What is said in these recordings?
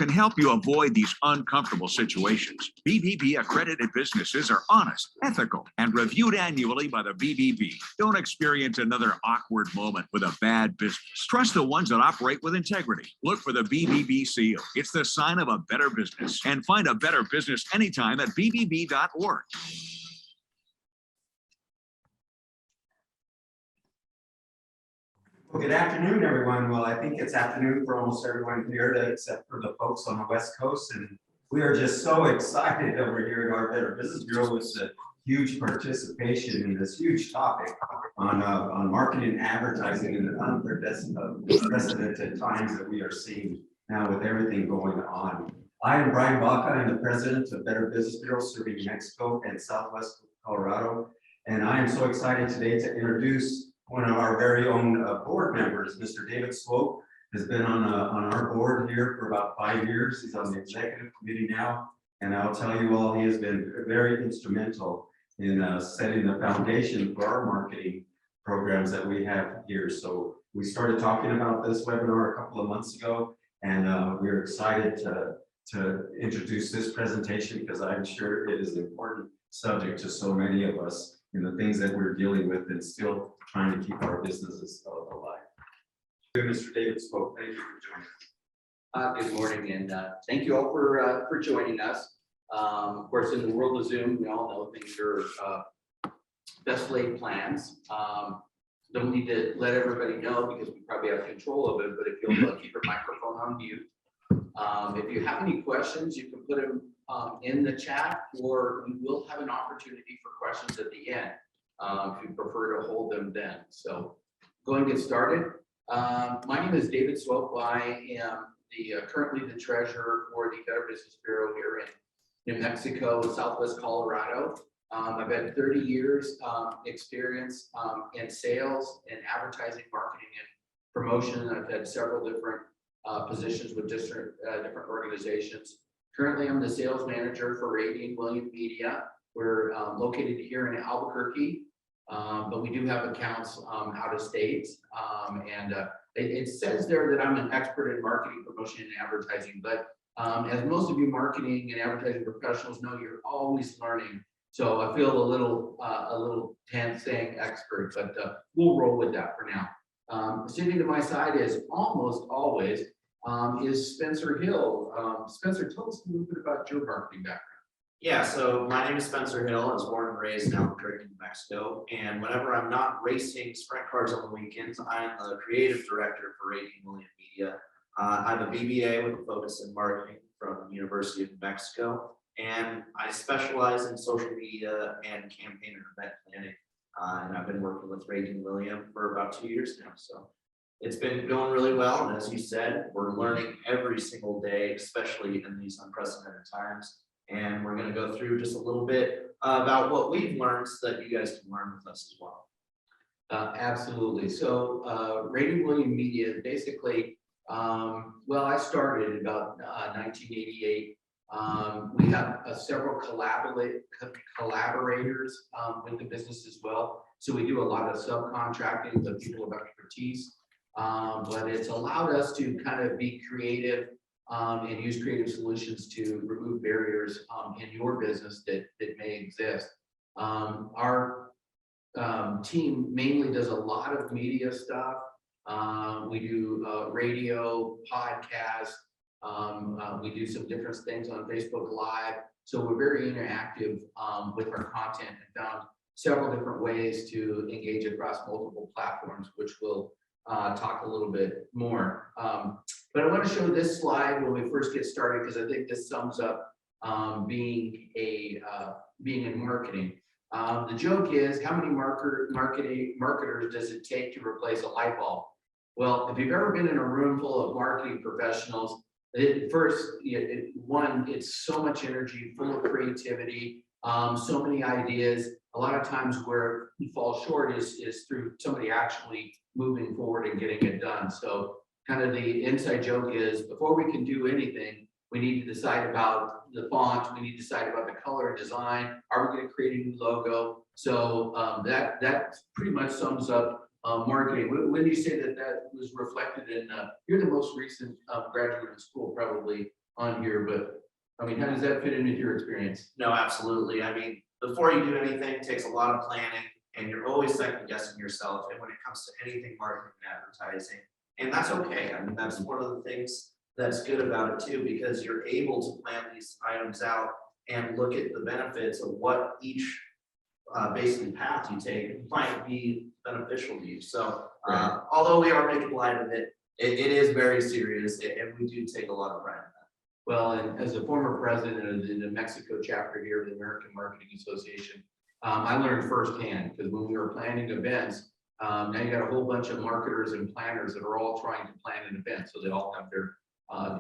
can help you avoid these uncomfortable situations. BBB accredited businesses are honest, ethical, and reviewed annually by the BBB. Don't experience another awkward moment with a bad business. Trust the ones that operate with integrity. Look for the BBB seal. It's the sign of a better business. And find a better business anytime at bbb.org. Well, good afternoon, everyone. Well, I think it's afternoon for almost everyone here, except for the folks on the West Coast. And we are just so excited over here at our Better Business Bureau with the huge participation in this huge topic on marketing and advertising in the unprecedented times that we are seeing now with everything going on. I am Brian Baca. I'm the president of Better Business Bureau serving Mexico and Southwest Colorado. And I am so excited today to introduce one of our very own board members, Mr. David Swope, has been on our board here for about 5 years. He's on the executive committee now, and I'll tell you all, he has been very instrumental in setting the foundation for our marketing programs that we have here. So we started talking about this webinar a couple of months ago, and we're excited to introduce this presentation because I'm sure it is an important subject to so many of us in the things that we're dealing with and still trying to keep our businesses alive. Mr. David Swope, thank you for joining us. Good morning, and thank you all for joining us. Of course, in the world of Zoom, we all know things are best laid plans. Don't need to let everybody know because we probably have control of it, but if you'll keep your microphone on mute. If you have any questions, you can put them in the chat, or we will have an opportunity for questions at the end if you prefer to hold them then. So going to get started. My name is David Swope. I am currently the treasurer for the Better Business Bureau here in New Mexico, Southwest Colorado. I've had 30 years experience in sales and advertising, marketing, and promotion. I've had several different positions with different organizations. Currently, I'm the sales manager for RaDine Media. We're located here in Albuquerque, but we do have accounts out of state. It says there that I'm an expert in marketing, promotion, and advertising, but as most of you marketing and advertising professionals know, you're always learning. So I feel a little tense saying expert, but we'll roll with that for now. Sitting to my side is almost always is Spencer Hill. Spencer, tell us a little bit about your marketing background. Yeah, so my name is Spencer Hill. I was born and raised in Albuquerque, New Mexico. And whenever I'm not racing sprint cars on the weekends, I'm the creative director for RaDine Media. I have a BBA with a focus in marketing from the University of New Mexico. And I specialize in social media and campaign and event planning. And I've been working with RaDine for about 2 years now. So it's been going really well. And as you said, we're learning every single day, especially in these unprecedented times. And we're going to go through just a little bit about what we've learned so that you guys can learn with us as well. Absolutely. So RaDine Media, basically, well, I started about 1988. We have several collaborators with the business as well. So we do a lot of subcontracting with people of expertise, but it's allowed us to kind of be creative and use creative solutions to remove barriers in your business that may exist. Our team mainly does a lot of media stuff. We do radio, podcasts. We do some different things on Facebook Live. So we're very interactive with our content and found several different ways to engage across multiple platforms, which we'll talk a little bit more. But I want to show this slide when we first get started because I think this sums up being in marketing. The joke is, how many marketers does it take to replace a light bulb? Well, if you've ever been in a room full of marketing professionals, it's so much energy, full of creativity, so many ideas. A lot of times where you fall short is through somebody actually moving forward and getting it done. So kind of the inside joke is, before we can do anything, we need to decide about the font, we need to decide about the color and design. Are we going to create a new logo? So that pretty much sums up marketing. When you say that was reflected in, you're the most recent graduate of school probably on here, but I mean, how does that fit into your experience? No, absolutely. I mean, before you do anything, it takes a lot of planning and you're always second guessing yourself. And when it comes to anything marketing and advertising, and that's okay. I mean, that's one of the things that's good about it too, because you're able to plan these items out and look at the benefits of what each basically path you take might be beneficial to you. So although we are making light of it, it is very serious and we do take a lot of pride in that. Well, and as a former president of the Mexico chapter here of the American Marketing Association, I learned firsthand, because when we were planning events, now you got a whole bunch of marketers and planners that are all trying to plan an event. So they all have their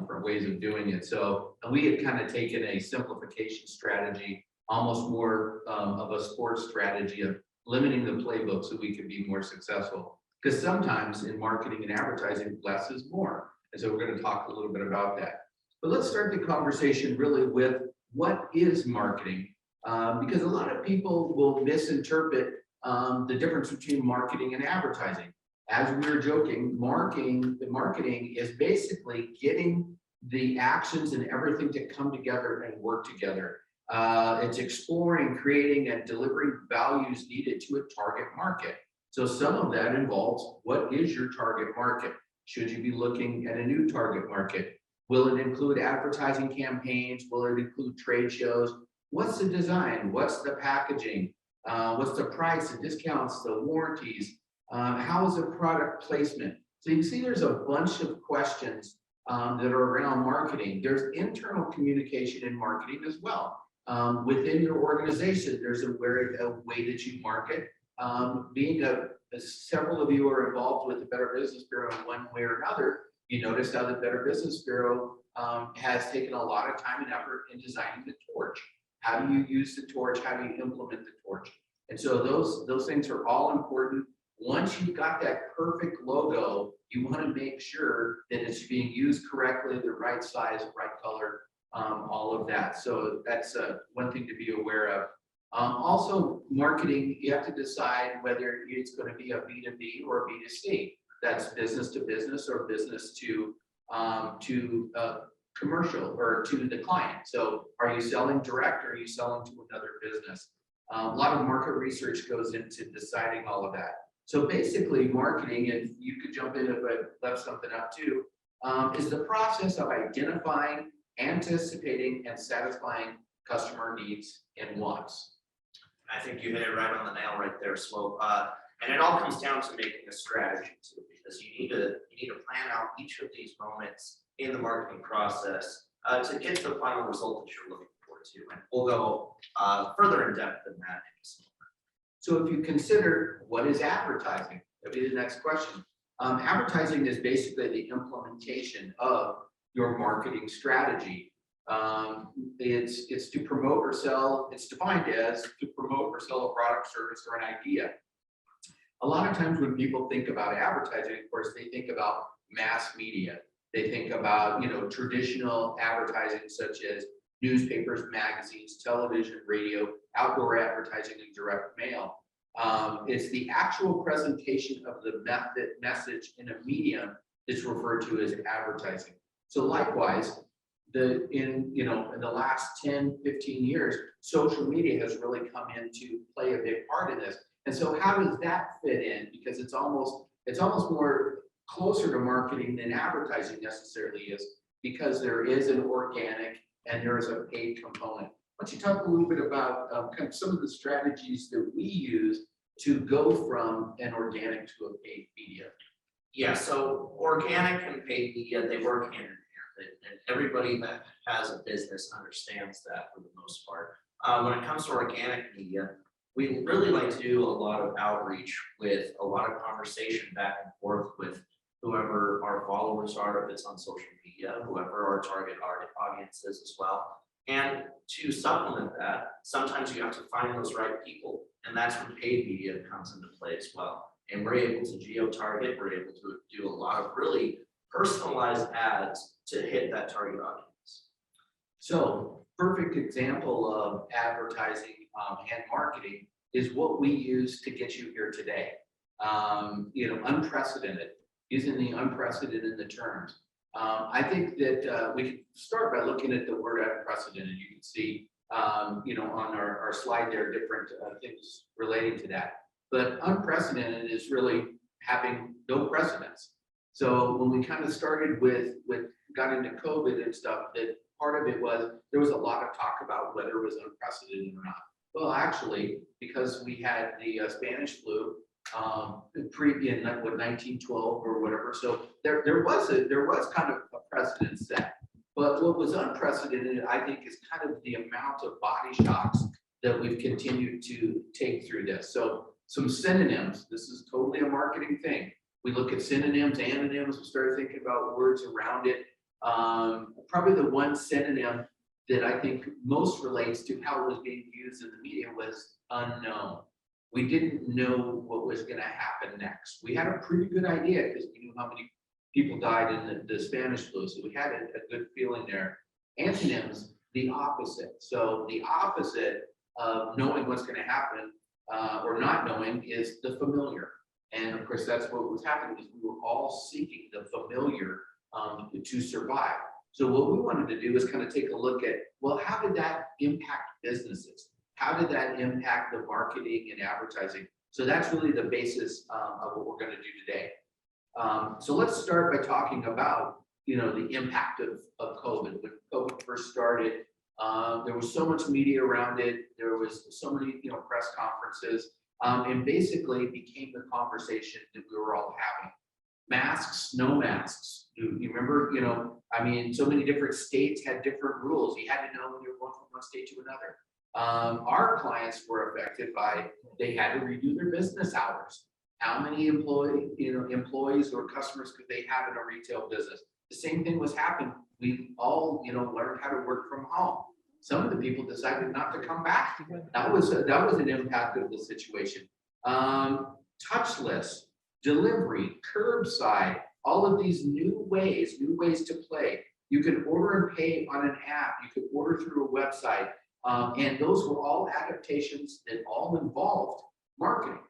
different ways of doing it. So we had kind of taken a simplification strategy, almost more of a sports strategy of limiting the playbook so we could be more successful. Because sometimes in marketing and advertising, less is more. And so we're going to talk a little bit about that. But let's start the conversation really with what is marketing? Because a lot of people will misinterpret the difference between marketing and advertising. As we were joking, marketing is basically getting the actions and everything to come together and work together. It's exploring, creating, and delivering values needed to a target market. So some of that involves, what is your target market? Should you be looking at a new target market? Will it include advertising campaigns? Will it include trade shows? What's the design? What's the packaging? What's the price, the discounts, the warranties? How is the product placement? So you can see there's a bunch of questions that are around marketing. There's internal communication in marketing as well. Within your organization, there's a way that you market. Several of you are involved with the Better Business Bureau in one way or another. You notice how the Better Business Bureau has taken a lot of time and effort in designing the torch. How do you use the torch? How do you implement the torch? And so those things are all important. Once you've got that perfect logo, you want to make sure that it's being used correctly, the right size, right color, all of that. So that's one thing to be aware of. Also, marketing, you have to decide whether it's going to be a B2B or a B2C. That's business to business or business to commercial or to the client. So are you selling direct or are you selling to another business? A lot of market research goes into deciding all of that. So basically marketing, and you could jump in if I left something out too, is the process of identifying, anticipating, and satisfying customer needs and wants. I think you hit it right on the nail right there, Swope. And it all comes down to making a strategy too, because you need to plan out each of these moments in the marketing process to get to the final result that you're looking for too. And we'll go further in depth than that in just a moment. So if you consider what is advertising, that'll be the next question. Advertising is basically the implementation of your marketing strategy. It's to promote or sell, it's defined as to promote or sell a product, service, or an idea. A lot of times when people think about advertising, of course, they think about mass media. They think about, traditional advertising such as newspapers, magazines, television, radio, outdoor advertising, and direct mail. It's the actual presentation of the message in a medium that's referred to as advertising. So likewise, in the last 10, 15 years, social media has really come in to play a big part in this. And so how does that fit in? Because it's almost more closer to marketing than advertising necessarily is, because there is an organic and there is a paid component. Why don't you talk a little bit about kind of some of the strategies that we use to go from an organic to a paid media? Yeah, so organic and paid media, they work hand in hand. And everybody that has a business understands that for the most part. When it comes to organic media, we really like to do a lot of outreach with a lot of conversation back and forth with whoever our followers are, if it's on social media, whoever our target audience is as well. And to supplement that, sometimes you have to find those right people. And that's when paid media comes into play as well. And we're able to geo-target, we're able to do a lot of really personalized ads to hit that target audience. So perfect example of advertising and marketing is what we use to get you here today. Unprecedented, using the unprecedented in the terms. I think that we could start by looking at the word unprecedented. You can see, you know, on our slide there, different things relating to that. But unprecedented is really having no precedence. So when we kind of started got into COVID and stuff, that part of it was, there was a lot of talk about whether it was unprecedented or not. Well, actually, because we had the Spanish flu in 1912 or whatever, so there was kind of a precedent set. But what was unprecedented, I think, is kind of the amount of body shocks that we've continued to take through this. So some synonyms. This is totally a marketing thing. We look at synonyms, antonyms. We started thinking about words around it. Probably the one synonym that I think most relates to how it was being used in the media was unknown. We didn't know what was going to happen next. We had a pretty good idea because we knew how many people died in the Spanish flu, so we had a good feeling there. Antonyms, the opposite. So the opposite of knowing what's going to happen or not knowing is the familiar. And of course, that's what was happening, is we were all seeking the familiar to survive. So what we wanted to do is kind of take a look at, well, how did that impact businesses? How did that impact the marketing and advertising? So that's really the basis of what we're going to do today. So let's start by talking about, you know, the impact of COVID. When COVID first started, there was so much media around it. There was so many, you know, press conferences, and basically it became the conversation that we were all having. Masks, no masks. You remember, you know, I mean, so many different states had different rules. You had to know when you were going from one state to another. Our clients were affected by, they had to redo their business hours. How many employees or customers could they have in a retail business? The same thing was happening. We all, you know, learned how to work from home. Some of the people decided not to come back. That was an impact of the situation. Touchless, delivery, curbside, all of these new ways to play. You could order and pay on an app. You could order through a website. And those were all adaptations that all involved marketing.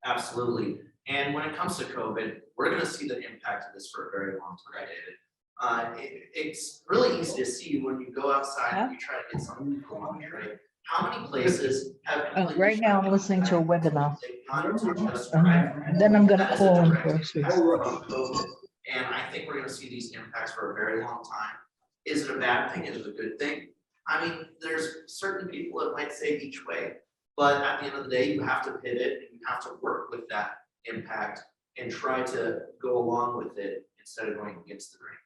Absolutely. And when it comes to COVID, we're going to see the impact of this for a very long time, David. It's really easy to see when you go outside and you try to get something for lunch, right? How many places have Right now, I'm listening to a webinar. And Then I'm going to call in groceries. And I think we're going to see these impacts for a very long time. Is it a bad thing? Is it a good thing? I mean, there's certain people that might say each way, but at the end of the day, you have to pivot and you have to work with that impact and try to go along with it instead of going against the grain.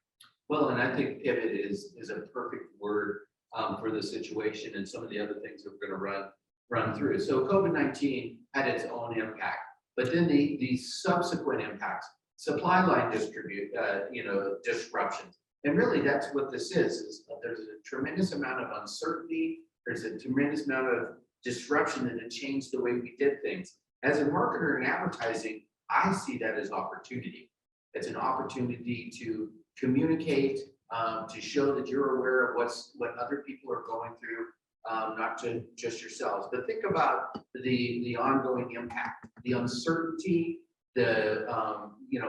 Well, and I think pivot is a perfect word for the situation and some of the other things that we're going to run through. So COVID-19 had its own impact, but then the subsequent impacts, supply line disruptions. And really that's what this is there's a tremendous amount of uncertainty. There's a tremendous amount of disruption that had changed the way we did things. As a marketer in advertising, I see that as opportunity. It's an opportunity to communicate, to show that you're aware of what other people are going through, not just yourselves. But think about the ongoing impact, the uncertainty,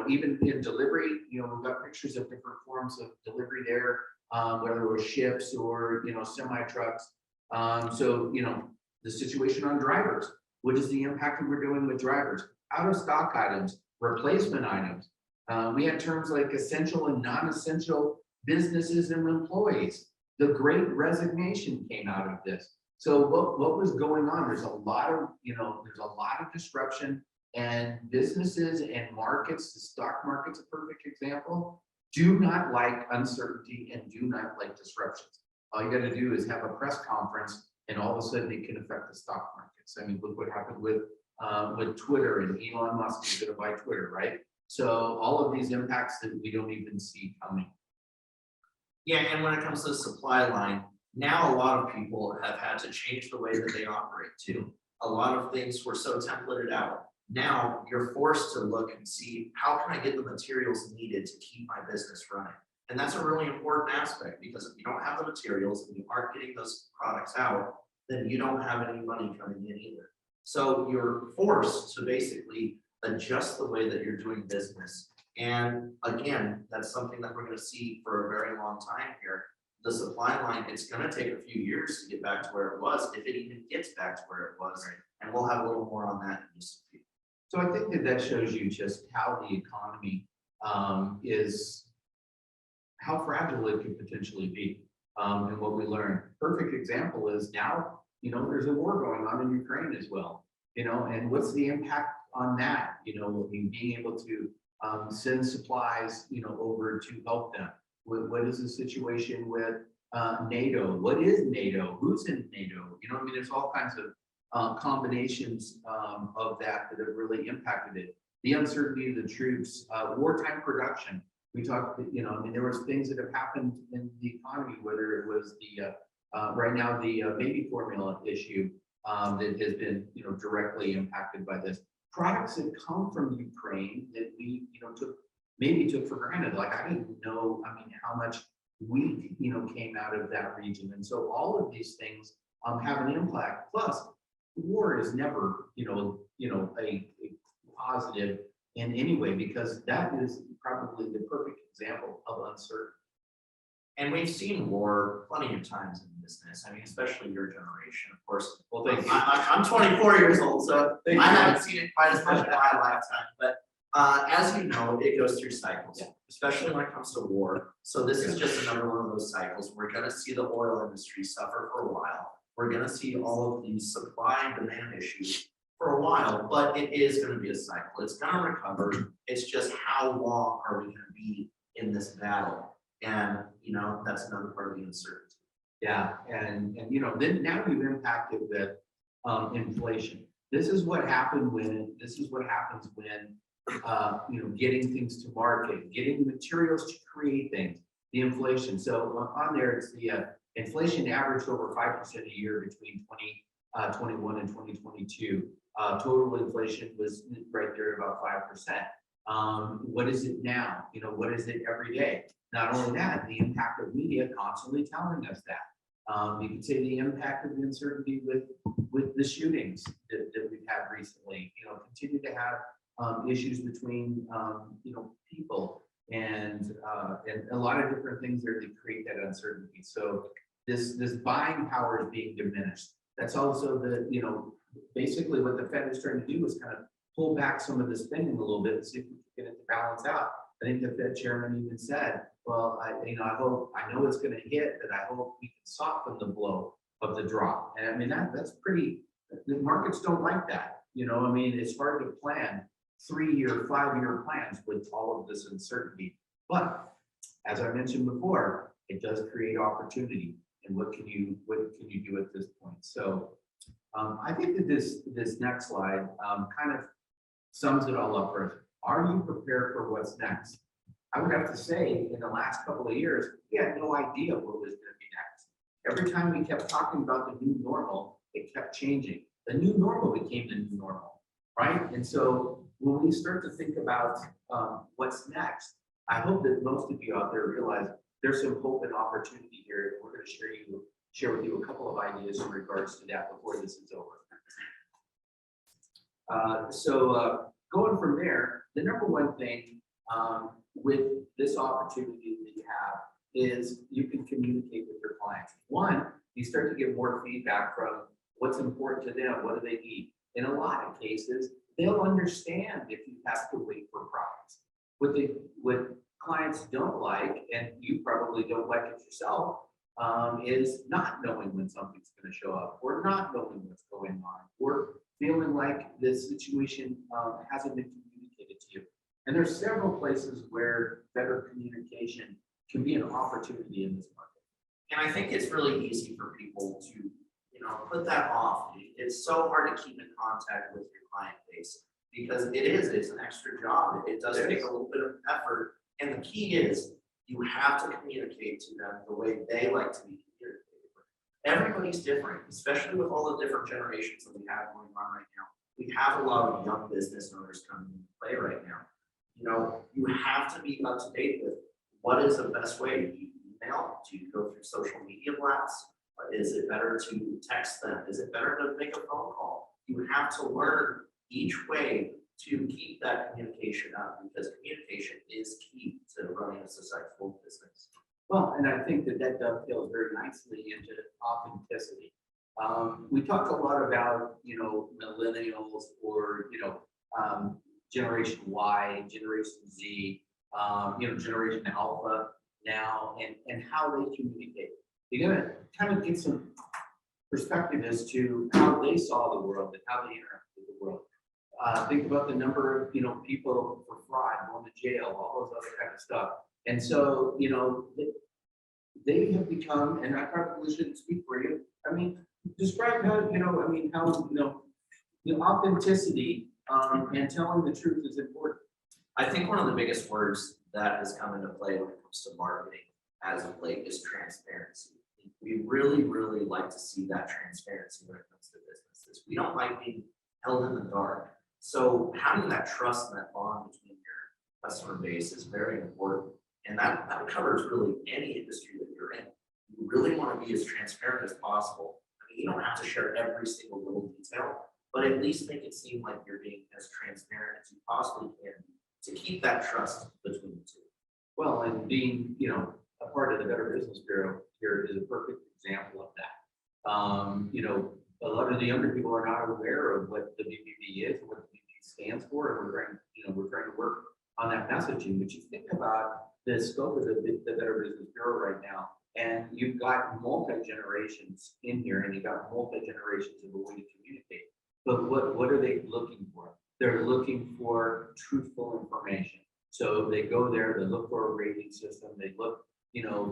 even in delivery, we've got pictures of different forms of delivery there, whether it was ships or, semi trucks. The situation on drivers, what is the impact that we're doing with drivers? Out of stock items, replacement items. We had terms like essential and non-essential businesses and employees. The Great Resignation came out of this. So what was going on? There's a lot of, disruption, and businesses and markets, the stock market's a perfect example, do not like uncertainty and do not like disruptions. All you got to do is have a press conference and all of a sudden it can affect the stock markets. I mean, look what happened with Twitter, and Elon Musk is going to buy Twitter, right? So all of these impacts that we don't even see coming. Yeah, and when it comes to the supply line, now a lot of people have had to change the way that they operate too. A lot of things were so templated out. Now you're forced to look and see, how can I get the materials needed to keep my business running? And that's a really important aspect, because if you don't have the materials and you aren't getting those products out, then you don't have any money coming in either. So you're forced to basically adjust the way that you're doing business And again, that's something that we're gonna see for a very long time here. The supply line, it's gonna take a few years to get back to where it was, if it even gets back to where it was. And we'll have a little more on that in just a few. So I think that that shows you just how the economy is, how fragile it could potentially be, and what we learned. Perfect example is now, there's a war going on in Ukraine as well, and what's the impact on that? Being able to send supplies, over to help them. What is the situation with NATO? What is NATO? Who's in NATO? There's all kinds of combinations of that have really impacted it. The uncertainty of the troops, wartime production. We talked, there was things that have happened in the economy, whether it was the right now the baby formula issue that has been directly impacted by this. Products that come from Ukraine that we took for granted. Like I didn't know, how much wheat came out of that region, and so all of these things have an impact. Plus, war is never a positive in any way, because that is probably the perfect example of uncertainty. And we've seen war plenty of times in business. Especially your generation, of course. Well, thank you. I'm 24 years old, so Thank I you. haven't seen it quite as much in my lifetime, but as you know, it goes through cycles, Yeah. especially when it comes to war. So this is just another one of those cycles. We're gonna see the oil industry suffer for a while. We're gonna see all of these supply and demand issues for a while, but it is gonna be a cycle. It's gonna recover. It's just how long are we gonna be in this battle? And that's another part of the uncertainty. Yeah, and then now we've impacted with inflation. This is what happens when getting things to market, getting materials to create things, the inflation. So on there, it's the inflation averaged over 5% a year between 2021 and 2022. Total inflation was right there about 5%. What is it now? What is it every day? Not only that, the impact of media constantly telling us that. You could say the impact of the uncertainty with the shootings that we've had recently, continue to have issues between, people and a lot of different things there that create that uncertainty. So this buying power is being diminished. That's also basically what the Fed is trying to do is kind of pull back some of the spending a little bit and see if we can get it to balance out. I think the Fed chairman even said, well, I know it's going to hit, but I hope we can soften the blow of the drop. And that's pretty, the markets don't like that. It's hard to plan 3-year, 5-year plans with all of this uncertainty. But as I mentioned before, it does create opportunity. And what can you do at this point? So I think that this next slide kind of sums it all up for us. Are you prepared for what's next? I would have to say, in the last couple of years, we had no idea what was going to be next. Every time we kept talking about the new normal, it kept changing. The new normal became the new normal, right? And so when we start to think about what's next, I hope that most of you out there realize there's some hope and opportunity here. We're going to share with you a couple of ideas in regards to that before this is over. Going from there, the number one thing with this opportunity that you have is you can communicate with your clients. One, you start to get more feedback from what's important to them, what do they need. In a lot of cases, they'll understand if you have to wait for products. What clients don't like, and you probably don't like it yourself, is not knowing when something's going to show up, or not knowing what's going on, or feeling like this situation hasn't been communicated to you. And there's several places where better communication can be an opportunity in this market. And I think it's really easy for people to, put that off. It's so hard to keep in contact with your client base because it's an extra job. It does take a little bit of effort. And the key is you have to communicate to them the way they like to be communicated with. Everybody's different, especially with all the different generations that we have going on right now. We have a lot of young business owners coming into play right now. You have to be up to date with what is the best way. Do you email? Do you go through social media blasts? Is it better to text them? Is it better to make a phone call? You have to learn each way to keep that communication up, because communication is key to running a successful business. Well, and I think that that dovetails very nicely into authenticity. We talked a lot about, millennials or, Generation Y, Generation Z, Generation Alpha now, and how they communicate. You're gonna kind of get some perspective as to how they saw the world and how they interacted with the world. Think about the number of, people for fraud, going to jail, all those other kind of stuff. And so, they have become, and I probably shouldn't speak for you. I mean, describe how, the authenticity and telling the truth is important. I think one of the biggest words that has come into play when it comes to marketing as of late is transparency. We really, really like to see that transparency when it comes to businesses. We don't like being held in the dark. So having that trust and that bond between your customer base is very important. And that covers really any industry that you're in. You really want to be as transparent as possible. I mean, you don't have to share every single little detail, but at least make it seem like you're being as transparent as you possibly can to keep that trust between the two. Well, and being, a part of the Better Business Bureau here is a perfect example of that. A lot of the younger people are not aware of what the BBB is and what the BBB stands for, and we're trying to work on that messaging. But you think about the scope of the Better Business Bureau right now, and you've got multi-generations in here, and you've got multi-generations of a way to communicate. But what are they looking for? They're looking for truthful information. So they go there, they look for a rating system, they look,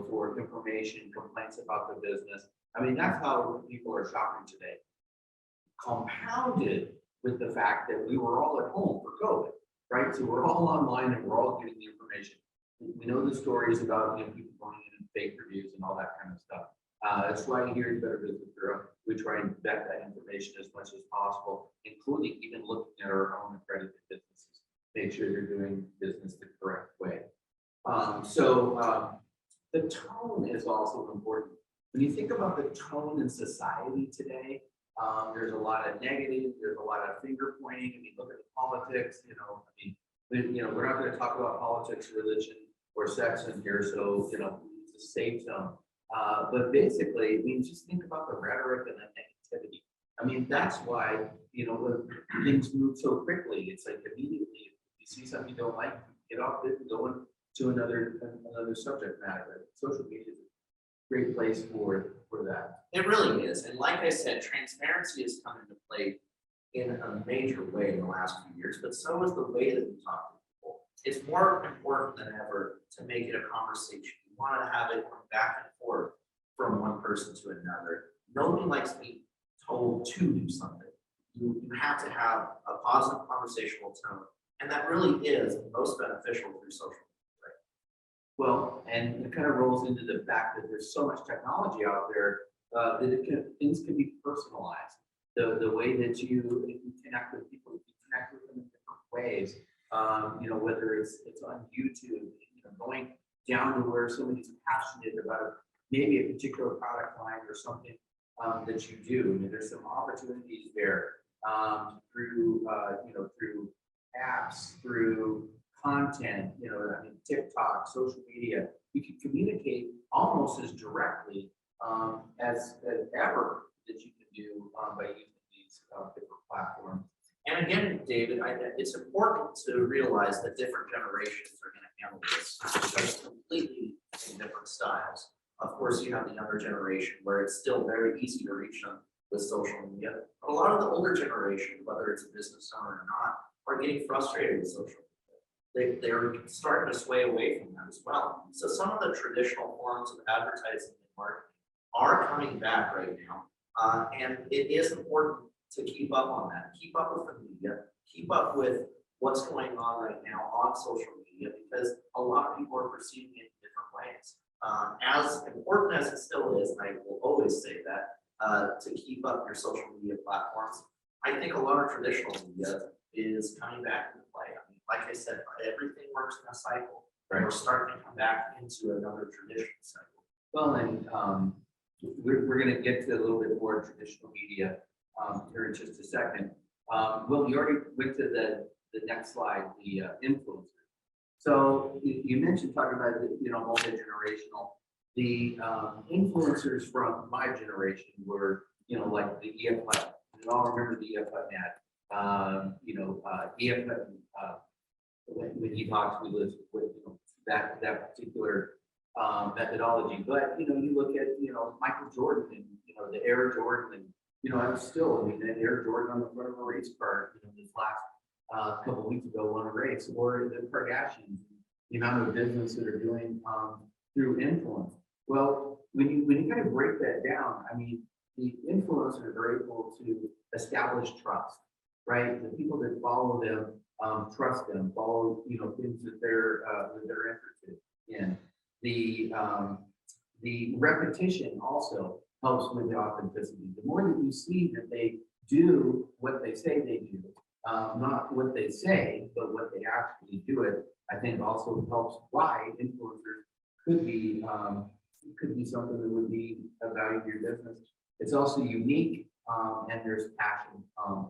for information, complaints about the business. I mean, that's how people are shopping today. Compounded with the fact that we were all at home for COVID, right? So we're all online and we're all getting the information. We know the stories about people going in and fake reviews and all that kind of stuff. That's why here at Better Business Bureau, we try and vet that information as much as possible, including even looking at our own accredited businesses, make sure they're doing business the correct way. The tone is also important. When you think about the tone in society today, there's a lot of negative, there's a lot of finger pointing. I mean, look at the politics, we're not going to talk about politics, religion, or sex in here, so, it's a safe zone. But basically, just think about the rhetoric and the negativity. I mean, that's why, things move so quickly. It's like immediately, if you see something you don't like, get off it and go into another subject matter. Social media is a great place for that. It really is. And like I said, transparency has come into play in a major way in the last few years, but so is the way that we talk to people. It's more important than ever to make it a conversation. You want to have it come back and forth from one person to another. Nobody likes being told to do something. You have to have a positive conversational tone. And that really is most beneficial through social media. Well, and it kind of rolls into the fact that there's so much technology out there that things can be personalized. The way that you connect with people, you connect with them in different ways. Whether it's on YouTube, going down to where somebody's passionate about maybe a particular product line or something that you do. I mean, there's some opportunities there through apps, through content, TikTok, social media. You can communicate almost as directly as ever that you can do by using these different platforms. And again, David, it's important to realize that different generations are going to handle this completely in different styles. Of course, you have the younger generation where it's still very easy to reach them with social media. But a lot of the older generation, whether it's a business owner or not, are getting frustrated with social media. They're starting to sway away from that as well. So some of the traditional forms of advertising and marketing are coming back right now. And it is important to keep up on that, keep up with the media, keep up with what's going on right now on social media, because a lot of people are perceiving it in different ways. As important as it still is, and I will always say that, to keep up your social media platforms, I think a lot of traditional media is coming back into play. I mean, like I said, everything works in a cycle. Right. We're starting to come back into another traditional cycle. Well, and we're going to get to a little bit more traditional media here in just a second. Well, you already went to the next slide, the influencers. So you mentioned talking about, multi-generational. The influencers from my generation were, like the EF Hutton. We all remember the EF Hutton ad. EF Hutton, when he talks, we listen with that particular methodology. But you look at Michael Jordan and the Air Jordan, and I'm still, that Air Jordan on the front of a race car, this last couple of weeks ago won a race, or the Kardashians, the amount of business that are doing through influence. Well, when you kind of break that down, I mean, the influencers are able to establish trust, right? The people that follow them trust them, follow things that they're interested in. The repetition also helps with the authenticity. The more that you see that they do what they say they do, not what they say, but what they actually do it, I think also helps why influencers could be something that would be a value to your business. It's also unique, and there's passion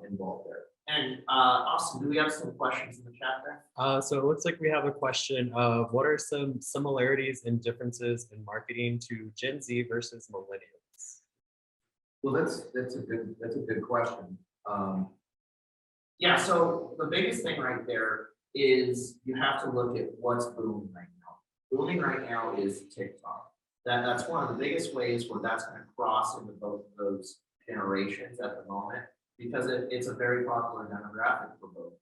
involved there. And Austin, do we have some questions in the chat there? So it looks like we have a question of what are some similarities and differences in marketing to Gen Z versus millennials? Well, that's a good question. Yeah, so the biggest thing right there is you have to look at what's booming right now. Booming right now is TikTok. That's one of the biggest ways where that's going to cross into both of those generations at the moment, because it's a very popular demographic for both.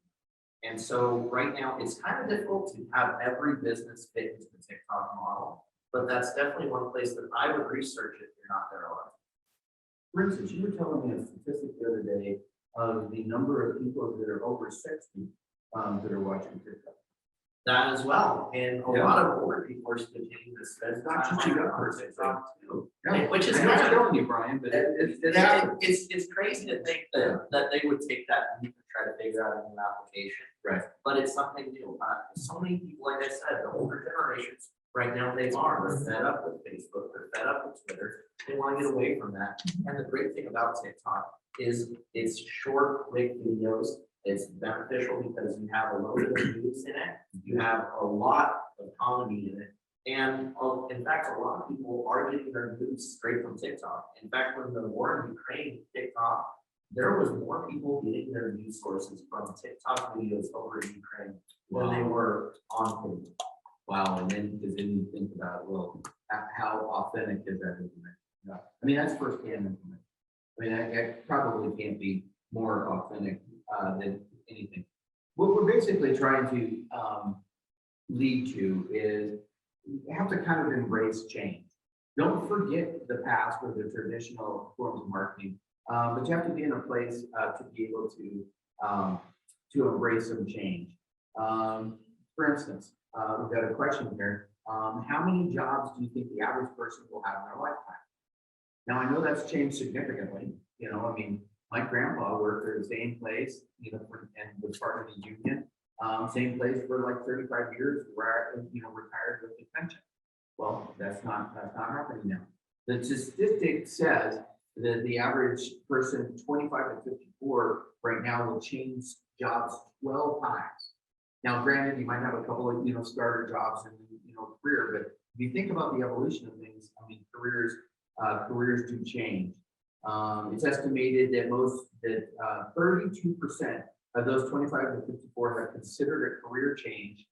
And so right now it's kind of difficult to have every business fit into the TikTok model, but that's definitely one place that I would research if you're not there already. For instance, you were telling me a statistic the other day of the number of people that are over 60 that are watching TikTok. That as well, and a lot of older people are taking this. That's not just a young person, Which is I'm not telling you, Brian, but it's crazy to think that they would take that and try to figure out a new application. Right. But it's something new. So many people, like I said, the older generations right now, they're fed up with Facebook, they're fed up with Twitter. They want to get away from that. And the great thing about TikTok is it's short, quick videos. It's beneficial because you have a little bit of news in it. You have a lot of comedy in it. And in fact, a lot of people are getting their news straight from TikTok. In fact, when the war in Ukraine kicked off, there was more people getting their news sources from TikTok videos over in Ukraine than they were on Facebook. wow. And then you think about, well, how authentic is that information? Yeah. I mean, that's firsthand information. I mean, that probably can't be more authentic than anything. What we're basically trying to lead to is you have to kind of embrace change. Don't forget the past or the traditional forms of marketing, but you have to be in a place to be able to embrace some change. For instance, we've got a question here. How many jobs do you think the average person will have in their lifetime? Now, I know that's changed significantly. I mean, my grandpa worked at the same place, and was part of the union. Same place for like 35 years, where retired with a pension. Well, that's not happening now. The statistic says that the average person 25 to 54 right now will change jobs 12 times. Now, granted, you might have a couple of starter jobs in career, but if you think about the evolution of things, I mean, careers do change. It's estimated that 32% of those 25 to 54 have considered a career change.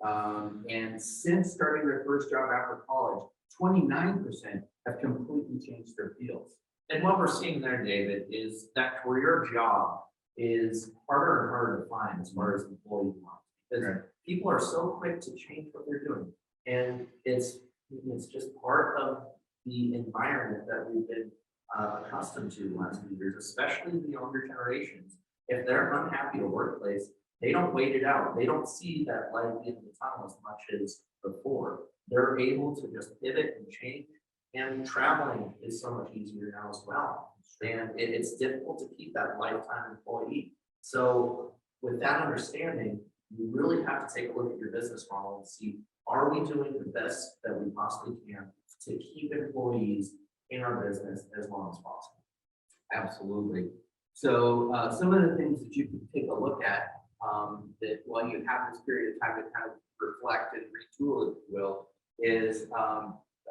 And since starting their first job after college, 29% have completely changed their fields. And what we're seeing there, David, is that career job is harder and harder to find as far as employees want. Because people are so quick to change what they're doing. And it's just part of the environment that we've been accustomed to the last few years, especially the younger generations. If they're unhappy at a workplace, they don't wait it out. They don't see that light at the end of the tunnel as much as before. They're able to just pivot and change, and traveling is so much easier now as well. And it's difficult to keep that lifetime employee. So with that understanding, you really have to take a look at your business model and see, are we doing the best that we possibly can to keep employees in our business as long as possible? Absolutely. So some of the things that you can take a look at that while you have this period of time to kind of reflect and retool, if you will, is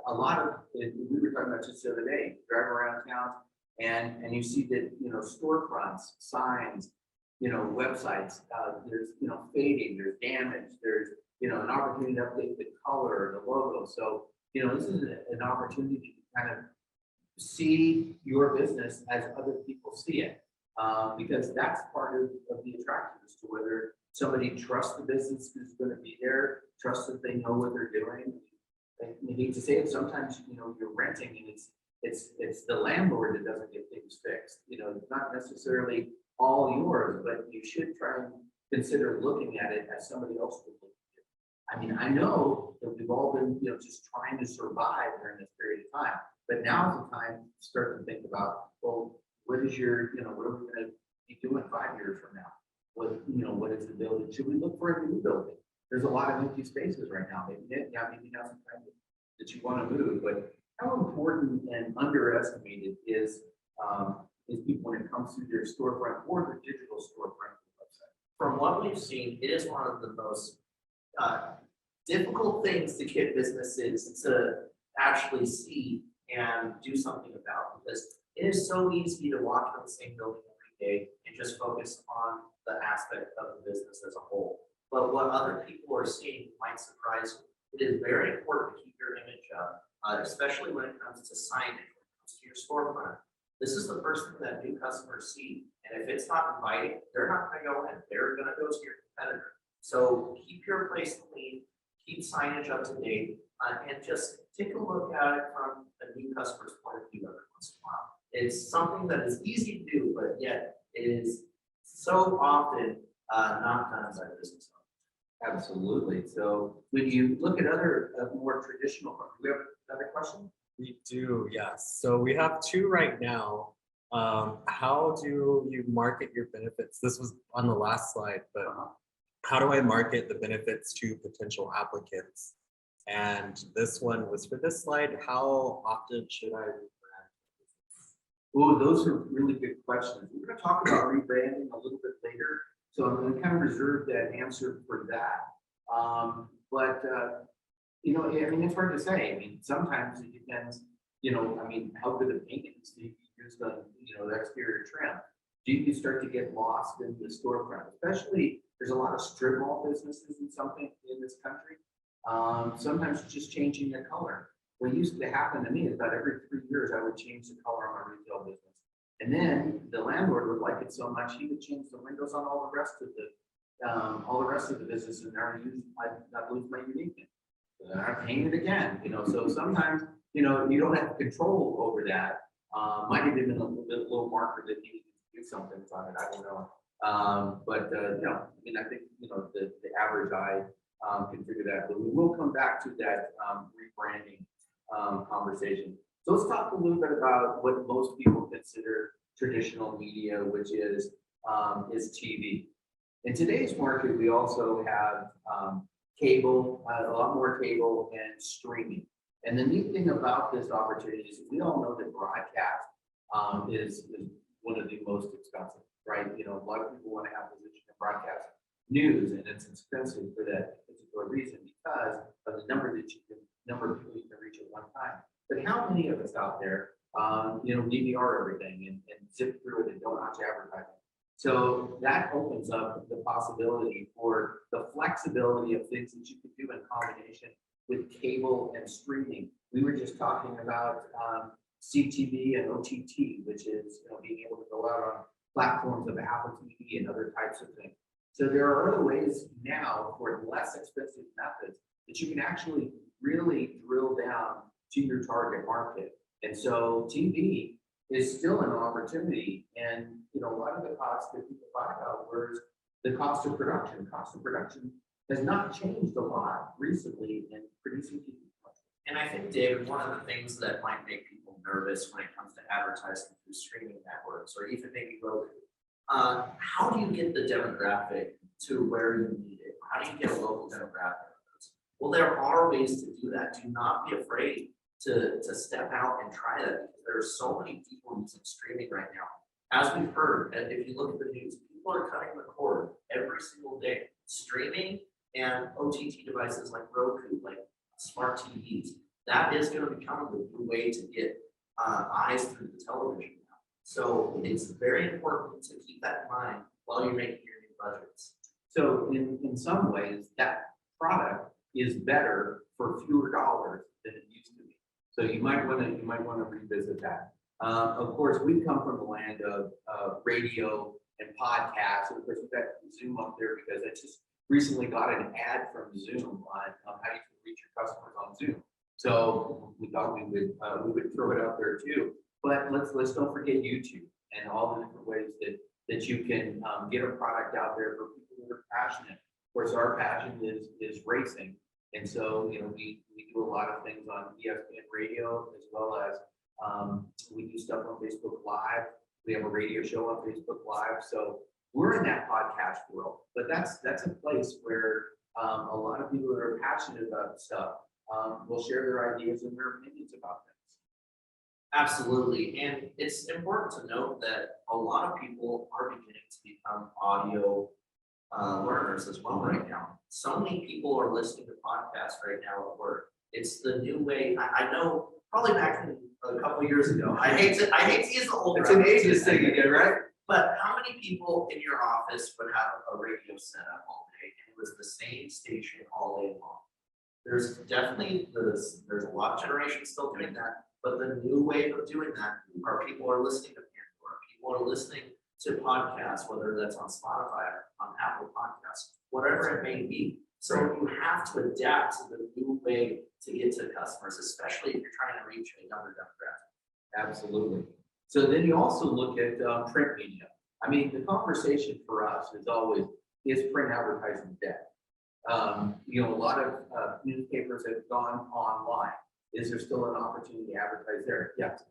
a lot of, we were talking about just the other day, drive around town and you see that, you know, storefronts, signs, you know, websites, there's, you know, fading, there's damage, there's, you know, an opportunity to update the color, the logo. So, you know, this is an opportunity to kind of see your business as other people see it. Because that's part of the attraction as to whether somebody trusts the business who's going to be there, trusts that they know what they're doing. You need to say it. Sometimes, you know, you're renting and it's the landlord that doesn't get things fixed. You know, it's not necessarily all yours, but you should try and consider looking at it as somebody else would look at it. I mean, I know that we've all been, you know, just trying to survive during this period of time, but now is the time to start to think about, well, what is your, you know, what are we going to be doing 5 years from now? What, you know, what is the building? Should we look for a new building? There's a lot of empty spaces right now. Maybe maybe now some time that you want to move, but how important and underestimated is people when it comes to their storefront or their digital storefront website? From what we've seen, it is one of the most difficult things to get businesses to actually see and do something about, because it is so easy to walk in the same building every day and just focus on the aspect of the business as a whole. But what other people are seeing might surprise you. It is very important to keep your image up, especially when it comes to signage, when it comes to your storefront. This is the first thing that new customers see. And if it's not inviting, they're not going to go in. They're going to go to your competitor. So keep your place clean, keep signage up to date, and just take a look at it from a new customer's point of view every once in a while. It's something that is easy to do, but yet it is so often not done by business owners. Absolutely. So when you look at other more traditional, do we have another question? We do, yes. So we have two right now. How do you market your benefits? This was on the last slide, but how do I market the benefits to potential applicants? And this one was for this slide. How often should I rebrand? Oh, those are really good questions. We're going to talk about rebranding a little bit later, so I'm going to kind of reserve that answer for that. You know, I mean, it's hard to say. I mean, sometimes it depends. You know, I mean, how good of maintenance do you use the, you know, the exterior trim? Do you start to get lost in the storefront? Especially, there's a lot of strip mall businesses in this country. Sometimes it's just changing the color. What used to happen to me is about every 3 years I would change the color on my retail business, and then the landlord would like it so much he would change the windows on all the rest of the business, and I'd lose my uniqueness. And I paint it again, you know. So sometimes, you know, you don't have control over that. Might have been a little marker that needed to do something on it. I don't know. You know, I mean, I think, you know, the average eye can figure that. But we will come back to that rebranding conversation. So let's talk a little bit about what most people consider traditional media, which is TV. In today's market, we also have cable, a lot more cable and streaming. And the neat thing about this opportunity is we all know that broadcast is one of the most expensive, right? You know, a lot of people want to have position in broadcast news, and it's expensive for that particular reason because of the number of people you can reach at one time. But how many of us out there, you know, DVR everything and zip through it and don't watch advertising? So that opens up the possibility for the flexibility of things that you could do in combination with cable and streaming. We were just talking about CTV and OTT, which is, you know, being able to go out on platforms of Apple TV and other types of things. So there are other ways now for less expensive methods that you can actually really drill down to your target market. And so TV is still an opportunity. And, you know, a lot of the costs that people talk about was the cost of production. Cost of production has not changed a lot recently in producing TV. And I think, David, one of the things that might make people nervous when it comes to advertising through streaming networks, or even maybe go, how do you get the demographic to where you need it? How do you get a local demographic? Well, there are ways to do that. Do not be afraid to step out and try that, because there are so many people using streaming right now. As we've heard, and if you look at the news, people are cutting the cord every single day. Streaming and OTT devices like Roku, like smart TVs, that is going to become the new way to get eyes through the television now. So it's very important to keep that in mind while you're making your new budgets. So in some ways, that product is better for fewer dollars than it used to be. So you might want to revisit that. Of course, we come from the land of radio and podcasts. And of course, we've got Zoom up there because I just recently got an ad from Zoom on how you can reach your customers on Zoom. So we thought we would throw it out there too. But let's don't forget YouTube and all the different ways that you can get a product out there for people who are passionate. Of course, our passion is racing. And so, we do a lot of things on ESPN radio, as well as we do stuff on Facebook Live. We have a radio show on Facebook Live. So we're in that podcast world, but that's a place where a lot of people that are passionate about stuff will share their ideas and their opinions about things. Absolutely. And it's important to note that a lot of people are beginning to become audio learners as well right now. So many people are listening to podcasts right now at work. It's the new way. I know probably back in a couple of years ago, I hate to use the older. It's an ageist thing again, right? But how many people in your office would have a radio set up all day and it was the same station all day long? There's definitely there's a lot of generations still doing that, but the new way of doing that are people are listening to Pandora, people are listening to podcasts, whether that's on Spotify, on Apple Podcasts, whatever it may be. So you have to adapt to the new way to get to customers, especially if you're trying to reach a younger demographic. Absolutely. So then you also look at print media. I mean, the conversation for us is always, is print advertising dead? A lot of newspapers have gone online. Is there still an opportunity to advertise there? Yes.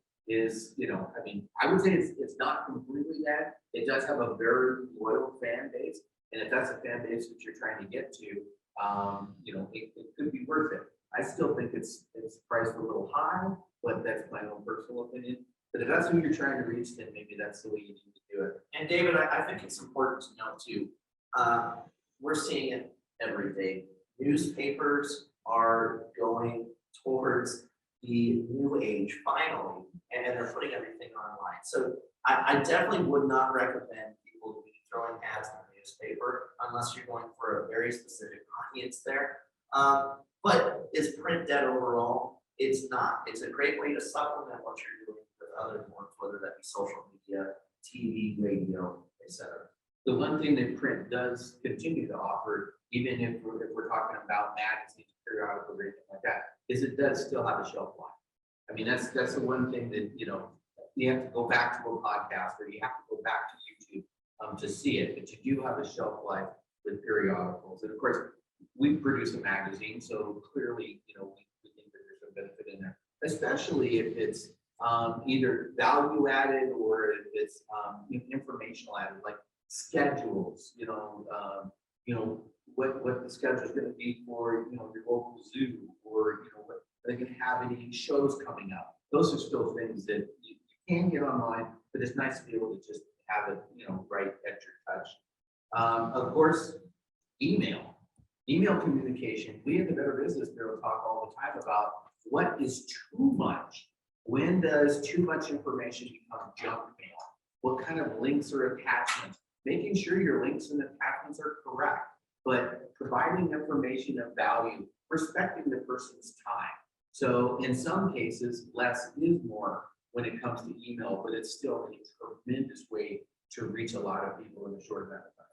I would say it's not completely dead. It does have a very loyal fan base. And if that's a fan base that you're trying to get to, it could be worth it. I still think it's priced a little high, but that's my own personal opinion. But if that's who you're trying to reach, then maybe that's the way you need to do it. And David, I think it's important to note too, we're seeing it every day. Newspapers are going towards the new age finally, and they're putting everything online. So I definitely would not recommend people to be throwing ads in the newspaper unless you're going for a very specific audience there. But is print dead overall? It's not. It's a great way to supplement what you're doing with other forms, whether that be social media, TV, radio, etc. The one thing that print does continue to offer, even if we're talking about magazines, periodicals, or anything like that, is it does still have a shelf life. I mean, that's the one thing that, you have to go back to a podcast or you have to go back to YouTube to see it, but you do have a shelf life with periodicals. And of course, we produce a magazine, so clearly, we think that there's a benefit in there, especially if it's either value added or if it's informational added, like schedules, what the schedule is going to be for, your local zoo, or, what they can have any shows coming up. Those are still things that you can get online, but it's nice to be able to just have it, right at your touch. Of course, email communication. We at the Better Business Bureau talk all the time about what is too much. When does too much information become junk mail? What kind of links or attachments? Making sure your links and attachments are correct, but providing information of value, respecting the person's time. So in some cases, less is more when it comes to email, but it's still a tremendous way to reach a lot of people in a short amount of time.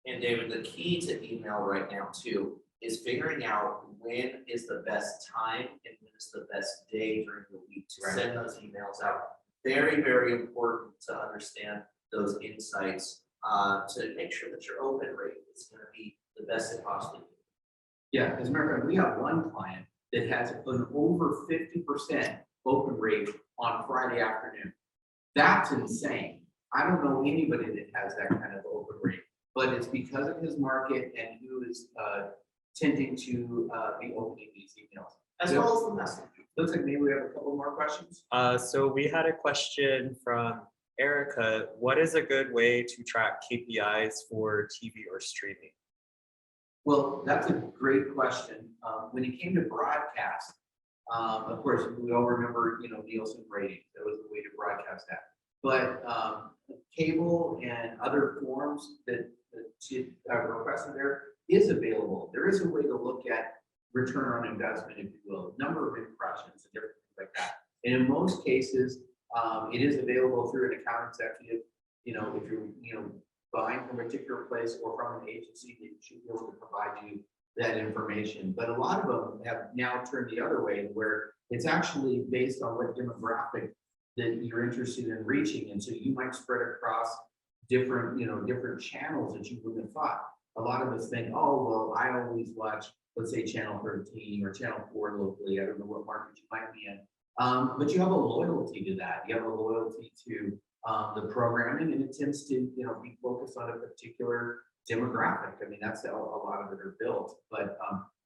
And David, the key to email right now too is figuring out when is the best time and when is the best day during the week to send those emails out. Very, very important to understand those insights to make sure that your open rate is going to be the best it possibly can. Yeah, as a matter of fact, we have one client that has an over 50% open rate on Friday afternoon. That's insane. I don't know anybody that has that kind of open rate, but it's because of his market and who is tending to be opening these emails. As well as the message. Looks like maybe we have a couple more questions. So we had a question from Erica. What is a good way to track KPIs for TV or streaming? Well, that's a great question. When it came to broadcast, of course, we all remember, Nielsen ratings. That was the way to broadcast that. But cable and other forms that she requested there is available. There is a way to look at return on investment, if you will, number of impressions and different things like that. And in most cases, it is available through an account executive. If you're, buying from a particular place or from an agency, they should be able to provide you that information. But a lot of them have now turned the other way, where it's actually based on what demographic that you're interested in reaching. And so you might spread across different, different channels that you wouldn't have thought. A lot of us think, oh, well, I always watch, let's say, channel 13 or channel 4 locally. I don't know what market you might be in. But you have a loyalty to that. You have a loyalty to the programming, and it tends to, be focused on a particular demographic. I mean, that's how a lot of it are built. But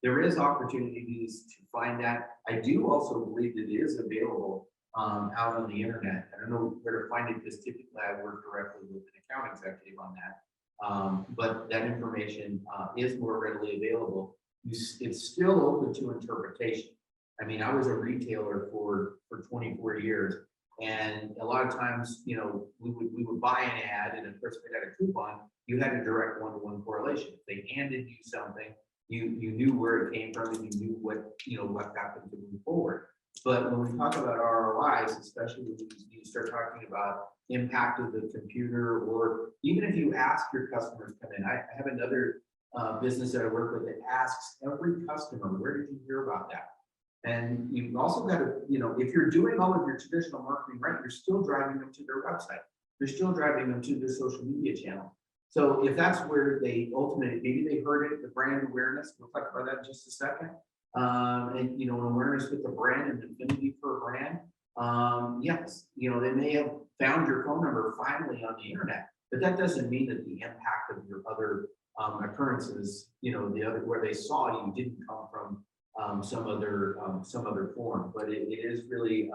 there is opportunities to find that. I do also believe that it is available out on the internet. I don't know where to find it, because typically I work directly with an account executive on that. But that information is more readily available. It's still open to interpretation. I mean, I was a retailer for 24 years. And a lot of times, we would buy an ad, and of course, if they had a coupon, you had a direct one-to-one correlation. If they handed you something, you knew where it came from, and you knew what happened to move forward. But when we talk about ROIs, especially when you start talking about impact of the computer, or even if you ask your customers come in, I have another business that I work with that asks every customer, where did you hear about that? And you've also got to, if you're doing all of your traditional marketing right, you're still driving them to their website. You're still driving them to their social media channel. So if that's where they ultimately, maybe they heard it, the brand awareness, we'll talk about that in just a second. And, an awareness with the brand and affinity for a brand. Yes, they may have found your phone number finally on the internet, but that doesn't mean that the impact of your other occurrences, the other where they saw you didn't come from some other form. But it is really,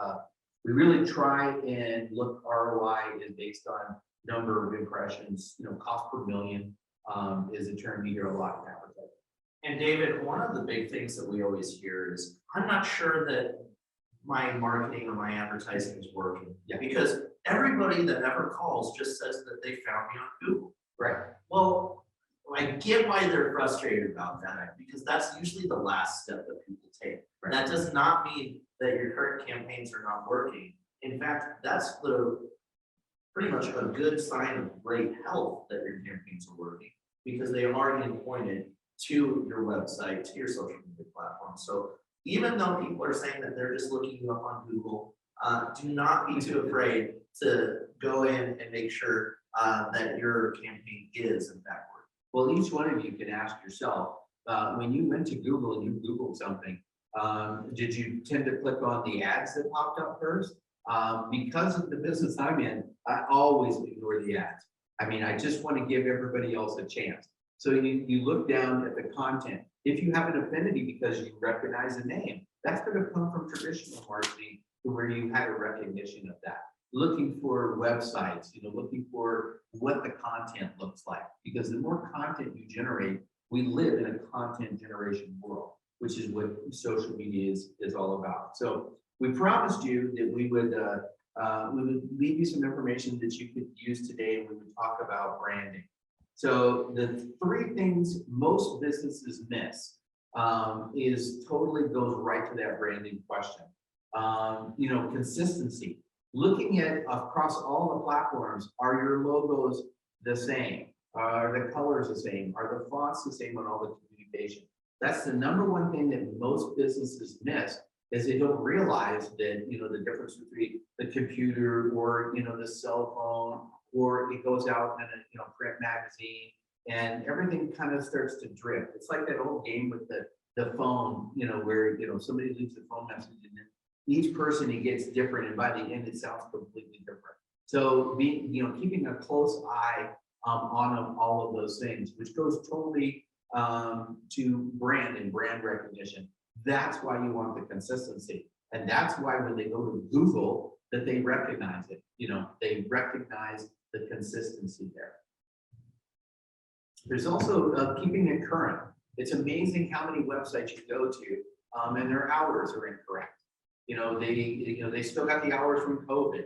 we really try and look. ROI is based on number of impressions. Cost per million is a term you hear a lot in advertising. And David, one of the big things that we always hear is, I'm not sure that my marketing or my advertising is working. Yeah. Because everybody that ever calls just says that they found me on Google. Right. Well, I get why they're frustrated about that, because that's usually the last step that people take. Right. That does not mean that your current campaigns are not working. In fact, that's pretty much a good sign of great health that your campaigns are working, because they are already pointed to your website, to your social media platform. So even though people are saying that they're just looking you up on Google, do not be too afraid to go in and make sure that your campaign is in fact working. Well, each one of you can ask yourself, when you went to Google and you Googled something, did you tend to click on the ads that popped up first? Because of the business I'm in, I always ignore the ads. I mean, I just want to give everybody else a chance. So you look down at the content. If you have an affinity because you recognize a name, that's going to come from traditional marketing, to where you had a recognition of that. Looking for websites, looking for what the content looks like, because the more content you generate, we live in a content generation world, which is what social media is all about. So we promised you that we would leave you some information that you could use today when we talk about branding. So the three things most businesses miss is totally goes right to that branding question. Consistency. Looking at across all the platforms, are your logos the same? Are the colors the same? Are the fonts the same on all the communication? That's the number one thing that most businesses miss, is they don't realize that, the difference between the computer or, the cell phone, or it goes out in a, print magazine, and everything kind of starts to drift. It's like that old game with the phone, where, somebody leaves a phone message, and then each person it gets different, and by the end it sounds completely different. So keeping a close eye on all of those things, which goes totally to brand and brand recognition. That's why you want the consistency. And that's why when they go to Google, that they recognize it. They recognize the consistency there. There's also keeping it current. It's amazing how many websites you go to, and their hours are incorrect. They still got the hours from COVID.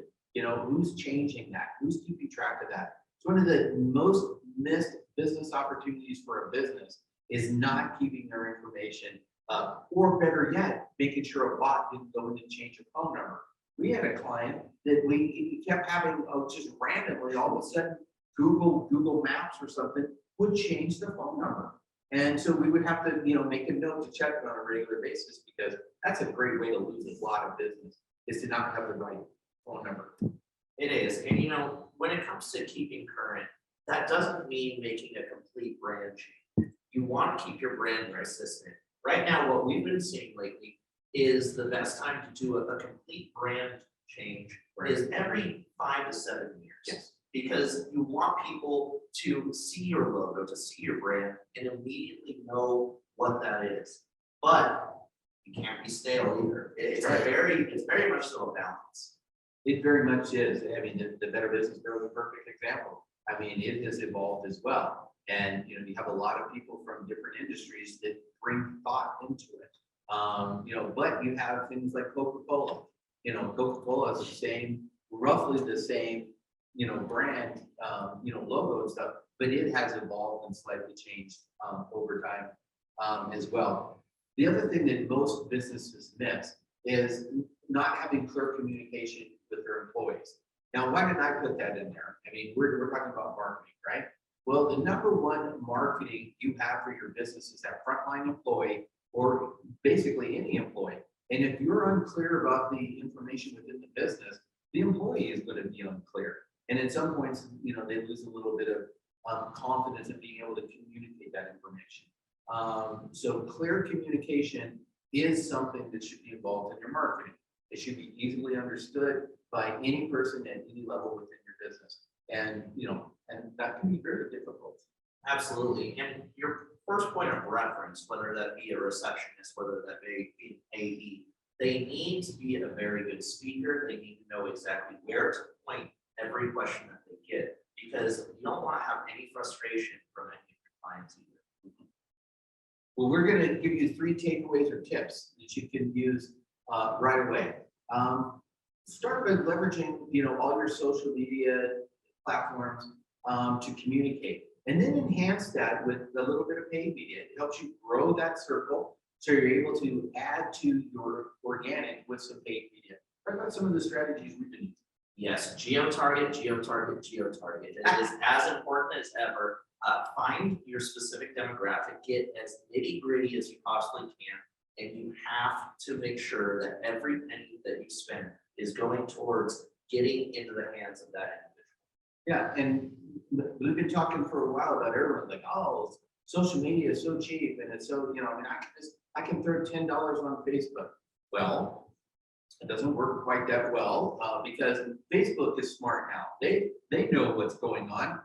Who's changing that? Who's keeping track of that? It's one of the most missed business opportunities for a business is not keeping their information up, or better yet, making sure a bot didn't go in and change a phone number. We had a client that we kept having just randomly, all of a sudden, Google Maps or something would change the phone number. And so we would have to, make a note to check it on a regular basis, because that's a great way to lose a lot of business, is to not have the right phone number. It is, and when it comes to keeping current, that doesn't mean making a complete brand change. You want to keep your brand consistent. Right now, what we've been seeing lately is the best time to do a complete brand change is every 5 to 7 years. Yes. Because you want people to see your logo, to see your brand, and immediately know what that is. But you can't be stale either. It's very much so a balance. It very much is. I mean, the Better Business Bureau is a perfect example. I mean, it has evolved as well. And, you have a lot of people from different industries that bring thought into it. But you have things like Coca-Cola. Coca-Cola is roughly the same, brand, logo and stuff, but it has evolved and slightly changed over time as well. The other thing that most businesses miss is not having clear communication with their employees. Now, why did I put that in there? I mean, we're talking about marketing, right? Well, the number one marketing you have for your business is that frontline employee, or basically any employee. And if you're unclear about the information within the business, the employee is going to be unclear. And at some points, they lose a little bit of confidence in being able to communicate that information. So clear communication is something that should be involved in your marketing. It should be easily understood by any person at any level within your business. And, and that can be very difficult. Absolutely. And your first point of reference, whether that be a receptionist, whether that be an AE, they need to be a very good speaker. They need to know exactly where to point every question that they get, because you don't want to have any frustration from any of your clients either. Well, we're going to give you 3 takeaways or tips that you can use right away. Start by leveraging, all your social media platforms to communicate, and then enhance that with a little bit of paid media. It helps you grow that circle, so you're able to add to your organic with some paid media. What about some of the strategies we've been using? Yes, geo-target. It is as important as ever. Find your specific demographic, get as nitty-gritty as you possibly can, and you have to make sure that every penny that you spend is going towards getting into the hands of that individual. Yeah, and we've been talking for a while about everyone like, oh, social media is so cheap, and it's so, I can throw $10 on Facebook. Well, it doesn't work quite that well because Facebook is smart now. They know what's going on,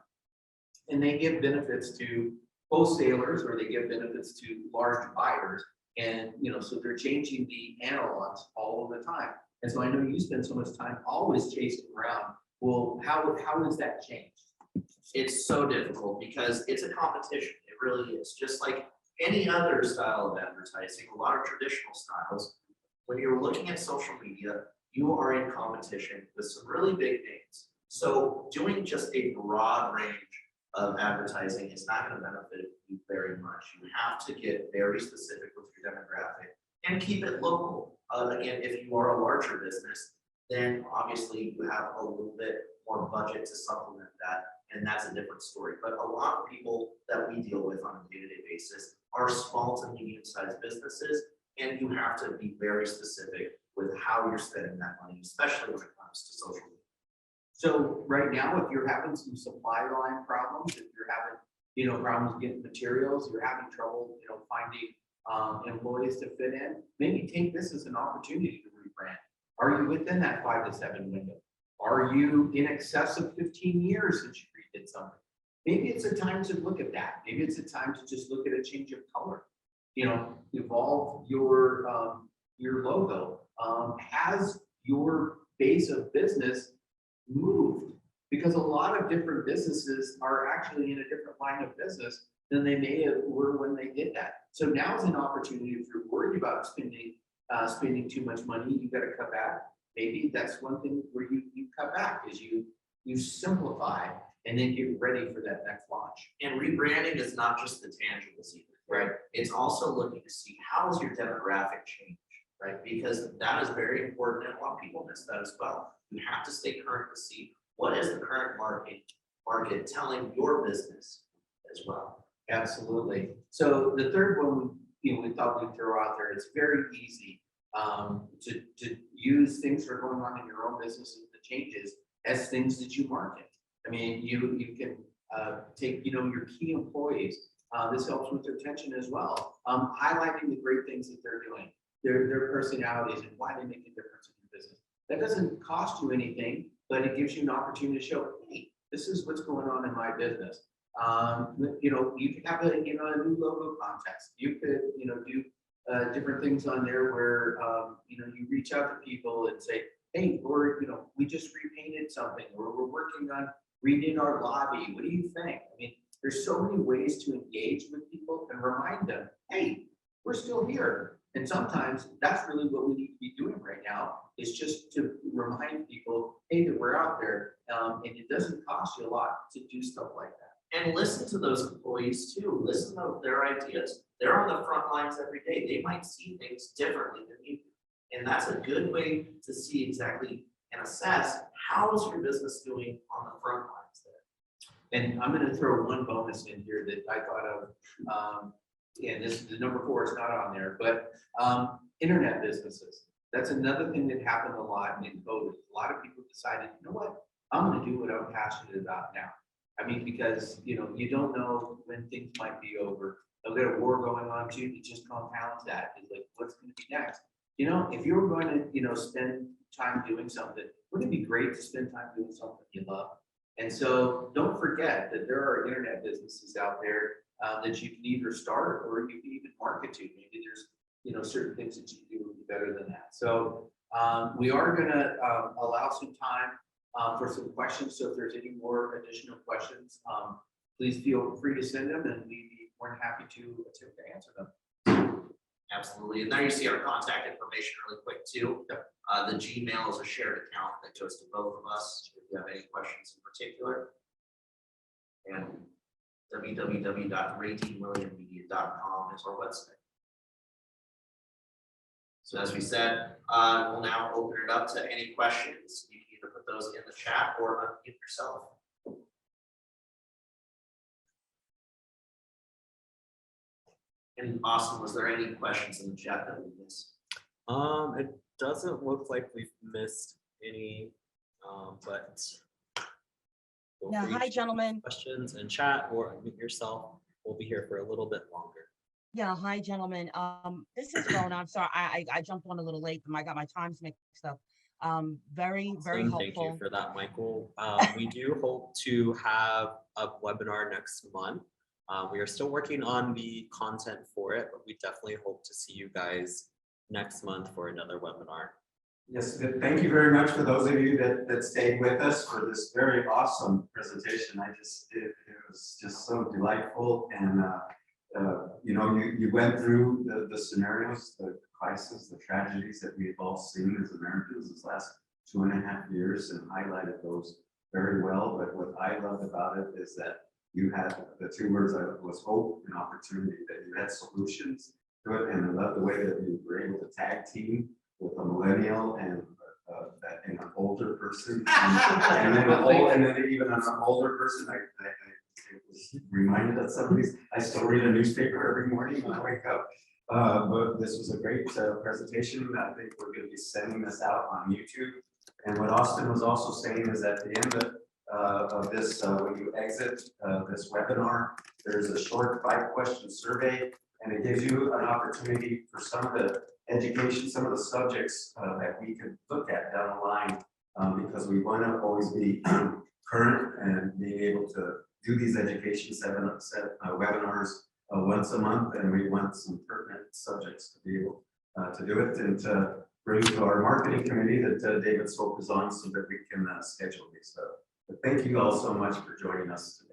and they give benefits to wholesalers, or they give benefits to large buyers. And, so they're changing the analogs all of the time. And so I know you spend so much time always chasing around. Well, how has that changed? It's so difficult because it's a competition. It really is. Just like any other style of advertising, a lot of traditional styles, when you're looking at social media, you are in competition with some really big names. So doing just a broad range of advertising is not going to benefit you very much. You have to get very specific with your demographic and keep it local. Again, if you are a larger business, then obviously you have a little bit more budget to supplement that, and that's a different story. But a lot of people that we deal with on a day-to-day basis are small to medium-sized businesses, and you have to be very specific with how you're spending that money, especially when it comes to social media. So right now, if you're having some supply line problems, if you're having, problems getting materials, you're having trouble, finding employees to fit in, maybe take this as an opportunity to rebrand. Are you within that 5 to 7 window? Are you in excess of 15 years since you redid something? Maybe it's a time to look at that. Maybe it's a time to just look at a change of color. Evolve your logo. Has your base of business moved? Because a lot of different businesses are actually in a different line of business than they may have were when they did that. So now is an opportunity if you're worried about spending too much money, you got to cut back. Maybe that's one thing where you cut back is you simplify and then get ready for that next launch. And rebranding is not just the tangibles either, right? It's also looking to see how is your demographic change, right? Because that is very important, and a lot of people miss that as well. You have to stay current to see what is the current market telling your business as well. Absolutely. So the third one, we thought we'd throw out there. It's very easy to use things that are going on in your own business and the changes as things that you market. I mean, you can take, your key employees. This helps with their retention as well. Highlighting the great things that they're doing, their personalities and why they make a difference in your business. That doesn't cost you anything, but it gives you an opportunity to show, hey, this is what's going on in my business. You could have a new logo contest. You could, do different things on there where, you reach out to people and say, hey, we just repainted something, or we're working on redoing our lobby. What do you think? I mean, there's so many ways to engage with people and remind them, hey, we're still here. And sometimes that's really what we need to be doing right now, is just to remind people, hey, that we're out there. And it doesn't cost you a lot to do stuff like that. And listen to those employees too. Listen to their ideas. They're on the front lines every day. They might see things differently than you do. And that's a good way to see exactly and assess how is your business doing on the front lines there. And I'm going to throw one bonus in here that I thought of. And this, the number 4 is not on there, but internet businesses. That's another thing that happened a lot in COVID. A lot of people decided, you know what, I'm going to do what I'm passionate about now. I mean, because, you don't know when things might be over. I've got a war going on too that just compounds that. It's like, what's going to be next? If you were going to, spend time doing something, wouldn't it be great to spend time doing something you love? And so don't forget that there are internet businesses out there that you can either start or you can even market to. Maybe there's, certain things that you do better than that. So we are going to allow some time for some questions. So if there's any more additional questions, please feel free to send them, and we'd be more than happy to attempt to answer them. Absolutely. And there you see our contact information really quick too. The Gmail is a shared account that goes to both of us if you have any questions in particular. And www.radineWilliammedia.com is our website. So as we said, we'll now open it up to any questions. You can either put those in the chat or unmute yourself. And Austin, was there any questions in the chat that we missed? It doesn't look like we've missed any, but feel Yeah, free hi, to gentlemen. questions in chat or unmute yourself. We'll be here for a little bit longer. Yeah, hi, gentlemen. This is Rona. I'm sorry, I jumped on a little late, but I got my times mixed up. Very Awesome. helpful. Thank you for that, Michael. We do hope to have a webinar next month. We are still working on the content for it, but we definitely hope to see you guys next month for another webinar. Yes, thank you very much for those of you that stayed with us for this very awesome presentation. It was just so delightful, and you went through the scenarios, the crises, the tragedies that we've all seen as Americans this last 2.5 years, and highlighted those very well. But what I loved about it is that you had the 2 words was hope and opportunity, that you had solutions to it, and I love the way that you were able to tag team with a millennial and an older person, and then even an older person. I was reminded of some of these. I still read a newspaper every morning when I wake up. But this was a great presentation. I think we're going to be sending this out on YouTube. And what Austin was also saying is at the end of this, when you exit this webinar, there's a short 5-question survey, and it gives you an opportunity for some of the education, some of the subjects that we could look at down the line, because we want to always be current and being able to do these education webinars once a month, and we want some pertinent subjects to be able to do it and to bring to our marketing committee that David Swope is on, so that we can schedule these. But thank you all so much for joining us today.